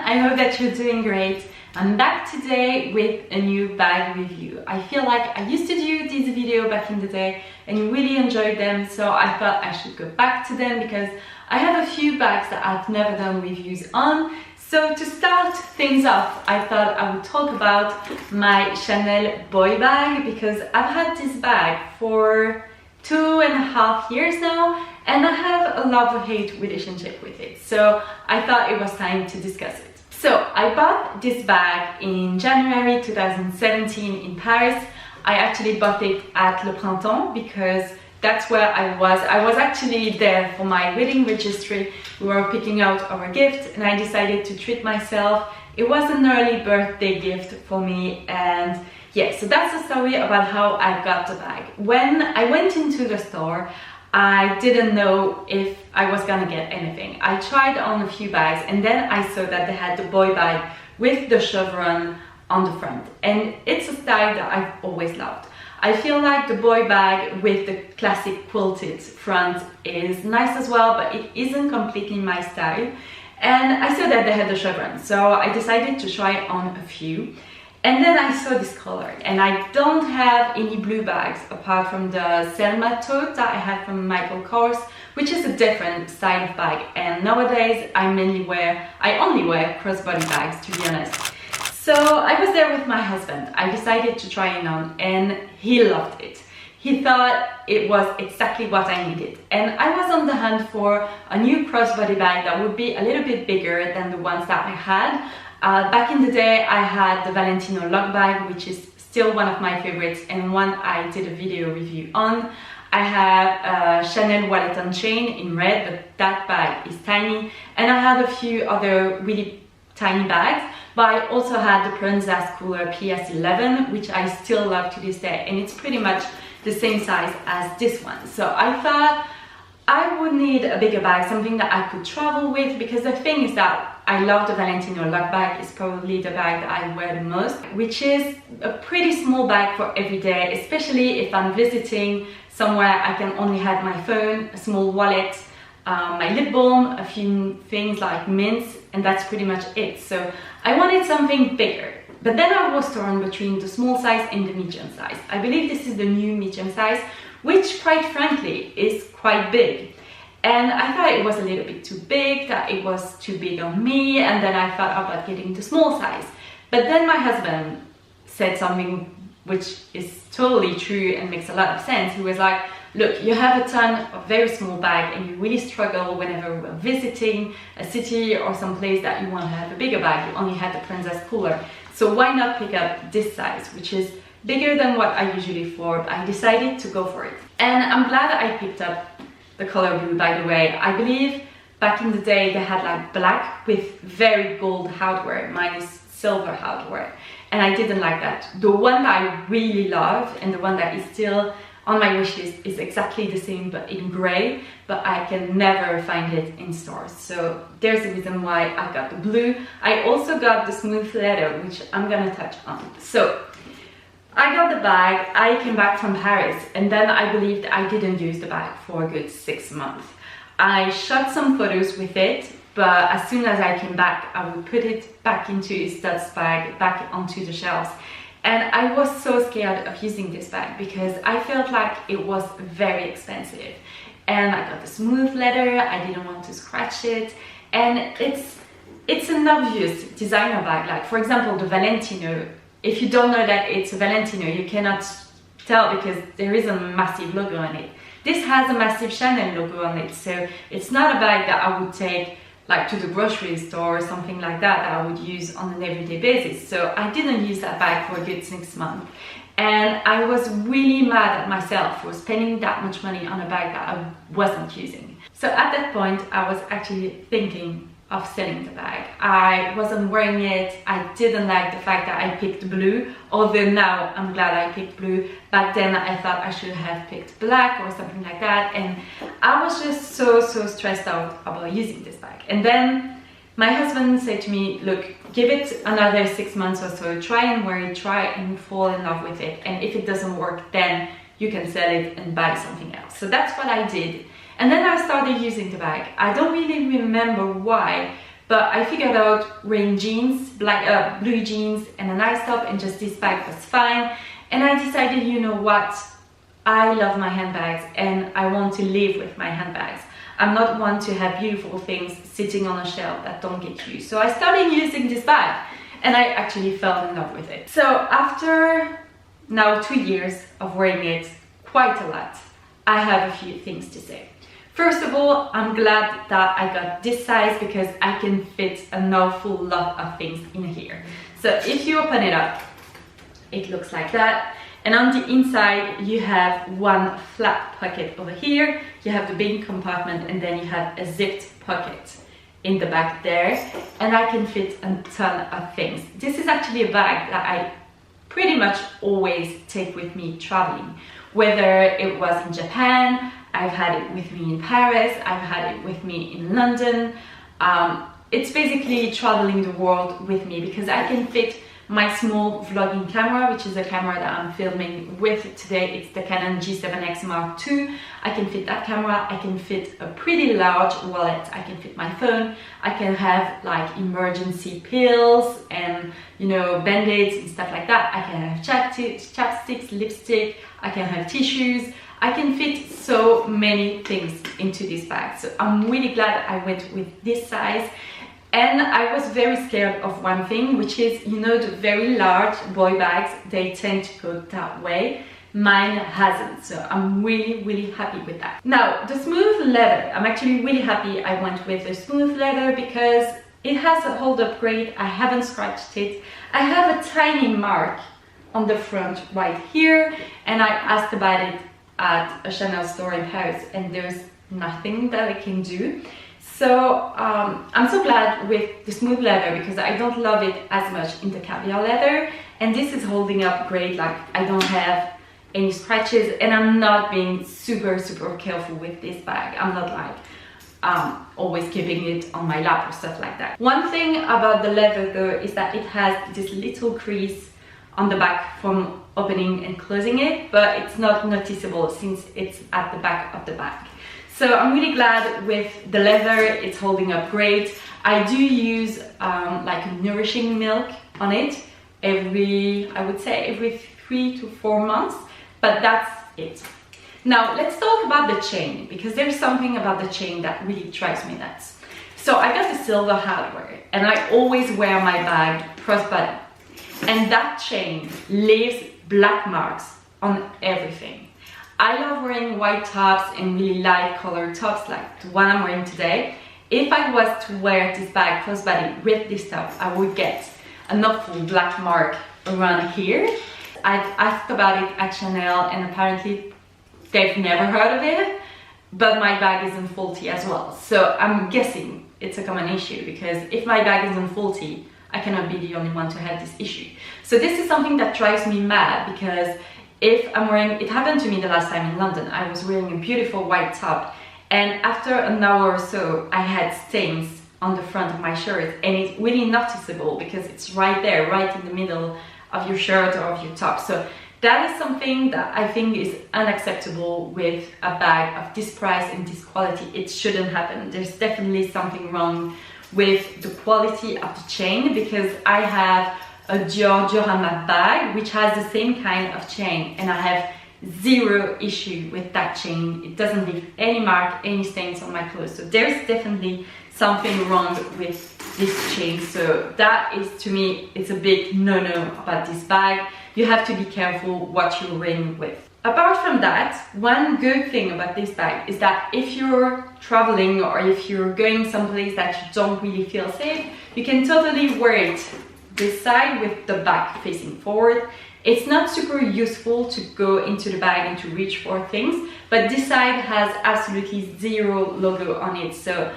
I hope that you're doing great. I'm back today with a new bag review. I feel like I used to do this video back in the day and really enjoyed them, so I thought I should go back to them because I have a few bags that I've never done reviews on. So to start things off, I thought I would talk about my Chanel boy bag because I've had this bag for 2.5 years now and I have a love-hate relationship with it. So I thought it was time to discuss it. So I bought this bag in January 2017 in Paris. I actually bought it at Le Printemps because that's where I was. I was actually there for my wedding registry. We were picking out our gift and I decided to treat myself. It was an early birthday gift for me, and yeah, so that's the story about how I got the bag. When I went into the store, I didn't know if I was gonna get anything. I tried on a few bags and then I saw that they had the boy bag with the chevron on the front, and it's a style that I've always loved. I feel like the boy bag with the classic quilted front is nice as well, but it isn't completely my style. And I saw that they had the chevron, so I decided to try on a few. And then I saw this color, and I don't have any blue bags apart from the Selma tote that I had from Michael Kors, which is a different style of bag. And nowadays I only wear crossbody bags, to be honest. So I was there with my husband. I decided to try it on and he loved it. He thought it was exactly what I needed. And I was on the hunt for a new crossbody bag that would be a little bit bigger than the ones that I had. Back in the day, I had the Valentino lock bag, which is still one of my favorites and one I did a video review on. I have a Chanel wallet and chain in red, but that bag is tiny. And I had a few other really tiny bags, but I also had the Princess Cooler PS11, which I still love to this day, and it's pretty much the same size as this one. So I thought I would need a bigger bag, something that I could travel with, because the thing is that I love the Valentino lock bag. It's probably the bag that I wear the most, which is a pretty small bag for every day, especially if I'm visiting somewhere I can only have my phone, a small wallet, my lip balm, a few things like mints, and that's pretty much it. So I wanted something bigger, but then I was torn between the small size and the medium size. I believe this is the new medium size, which quite frankly is quite big. And I thought it was a little bit too big, that it was too big on me, and then I thought about getting the small size. But then my husband said something which is totally true and makes a lot of sense. He was like, look, you have a ton of very small bag and you really struggle whenever we're visiting a city or some place that you want to have a bigger bag. You only have the Princess Cooler. So why not pick up this size, which is bigger than what I usually afford. I decided to go for it. And I'm glad I picked up the color blue, by the way. I believe back in the day they had like black with very gold hardware. Mine is silver hardware. And I didn't like that. The one that I really love and the one that is still on my wish list is exactly the same but in grey, but I can never find it in stores. So there's a reason why I got the blue. I also got the smooth leather, which I'm gonna touch on. So I got the bag, I came back from Paris, and then I believed I didn't use the bag for a good 6 months. I shot some photos with it, but as soon as I came back, I would put it back into its dust bag, back onto the shelves. And I was so scared of using this bag because I felt like it was very expensive. And I got the smooth leather, I didn't want to scratch it. And it's an obvious designer bag. Like for example, the Valentino, if you don't know that it's a Valentino, you cannot tell because there is a massive logo on it. This has a massive Chanel logo on it, so it's not a bag that I would take like to the grocery store or something like that I would use on an everyday basis. So I didn't use that bag for a good 6 months. And I was really mad at myself for spending that much money on a bag that I wasn't using. So at that point, I was actually thinking of selling the bag. I wasn't wearing it. I didn't like the fact that I picked blue, although now I'm glad I picked blue. Back then I thought I should have picked black or something like that, and I was just so stressed out about using this bag. And then my husband said to me, look, give it another 6 months or so, try and wear it, try and fall in love with it, and if it doesn't work, then you can sell it and buy something else. So that's what I did. And then I started using the bag. I don't really remember why, but I figured out wearing jeans, blue jeans and a nice top, and just this bag was fine. And I decided, you know what, I love my handbags and I want to live with my handbags. I'm not one to have beautiful things sitting on a shelf that don't get used. So I started using this bag and I actually fell in love with it. So after now 2 years of wearing it quite a lot, I have a few things to say. First of all, I'm glad that I got this size because I can fit an awful lot of things in here. So if you open it up, it looks like that. And on the inside, you have one flat pocket over here, you have the big compartment, and then you have a zipped pocket in the back there. And I can fit a ton of things. This is actually a bag that I pretty much always take with me traveling. Whether it was in Japan, I've had it with me in Paris, I've had it with me in London. It's basically traveling the world with me because I can fit my small vlogging camera, which is a camera that I'm filming with today. It's the Canon G7X Mark II. I can fit that camera, I can fit a pretty large wallet, I can fit my phone, I can have like emergency pills and, you know, band-aids and stuff like that. I can have chapsticks, lipstick, I can have tissues. I can fit so many things into this bag. So I'm really glad I went with this size. And I was very scared of one thing, which is, you know, the very large boy bags, they tend to go that way. Mine hasn't, so I'm really happy with that. Now, the smooth leather, I'm actually really happy I went with the smooth leather because it has a hold up great. I haven't scratched it. I have a tiny mark on the front right here, and I asked about it at a Chanel store in Paris, and there's nothing that I can do. So I'm so glad with the smooth leather because I don't love it as much in the caviar leather, and this is holding up great. Like, I don't have any scratches, and I'm not being super careful with this bag. I'm not like always keeping it on my lap or stuff like that. One thing about the leather though is that it has this little crease on the back from opening and closing it, but it's not noticeable since it's at the back of the bag. So I'm really glad with the leather, it's holding up great. I do use like nourishing milk on it I would say every 3 to 4 months, but that's it. Now let's talk about the chain, because there's something about the chain that really drives me nuts. So I got the silver hardware and I always wear my bag crossbody, and that chain leaves black marks on everything. I love wearing white tops and really light colored tops like the one I'm wearing today. If I was to wear this bag crossbody with this top, I would get an awful black mark around here. I've asked about it at Chanel and apparently they've never heard of it, but my bag isn't faulty as well. So I'm guessing it's a common issue, because if my bag isn't faulty, I cannot be the only one to have this issue. So this is something that drives me mad, because if I'm wearing, it happened to me the last time in London, I was wearing a beautiful white top, and after an hour or so I had stains on the front of my shirt, and it's really noticeable because it's right there, right in the middle of your shirt or of your top. So that is something that I think is unacceptable with a bag of this price and this quality. It shouldn't happen. There's definitely something wrong with the quality of the chain, because I have a Diorama bag which has the same kind of chain, and I have zero issue with that chain. It doesn't leave any mark, any stains on my clothes. So there's definitely something wrong with this chain. So that is, to me, it's a big no-no about this bag. You have to be careful what you're wearing with. Apart from that, one good thing about this bag is that if you're traveling or if you're going someplace that you don't really feel safe, you can totally wear it this side with the back facing forward. It's not super useful to go into the bag and to reach for things, but this side has absolutely zero logo on it. So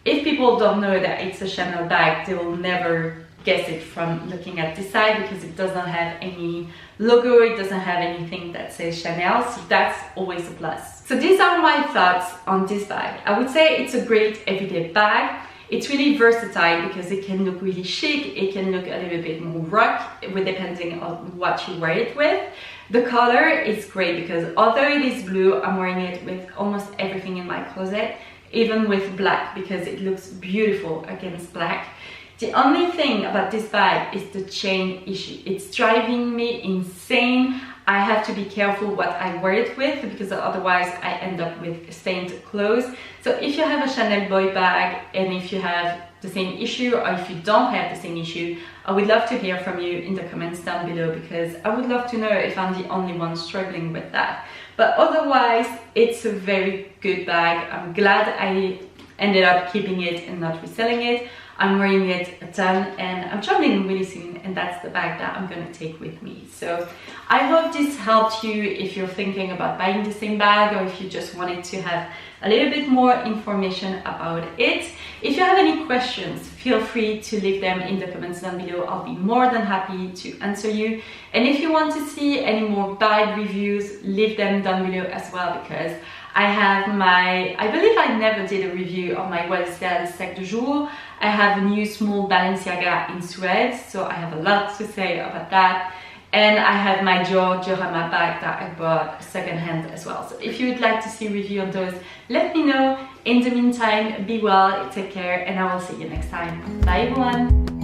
if people don't know that it's a Chanel bag, they will never guess it from looking at this side, because it doesn't have any logo, it doesn't have anything that says Chanel, so that's always a plus. So these are my thoughts on this bag. I would say it's a great everyday bag. It's really versatile because it can look really chic, it can look a little bit more rock, depending on what you wear it with. The color is great because although it is blue, I'm wearing it with almost everything in my closet. even with black, because it looks beautiful against black. The only thing about this bag is the chain issue. It's driving me insane. I have to be careful what I wear it with, because otherwise I end up with stained clothes. So if you have a Chanel boy bag and if you have the same issue, or if you don't have the same issue, I would love to hear from you in the comments down below, because I would love to know if I'm the only one struggling with that. But otherwise, it's a very good bag. I'm glad I ended up keeping it and not reselling it. I'm wearing it a ton and I'm traveling really soon, and that's the bag that I'm gonna take with me. So I hope this helped you if you're thinking about buying the same bag, or if you just wanted to have a little bit more information about it. If you have any questions, feel free to leave them in the comments down below. I'll be more than happy to answer you. And if you want to see any more bag reviews, leave them down below as well, because I have I believe I never did a review of my YSL Sac de Jour. I have a new small Balenciaga in suede, so I have a lot to say about that. And I have my Diorama bag that I bought secondhand as well. So if you would like to see a review of those, let me know. In the meantime, be well, take care, and I will see you next time. Bye everyone!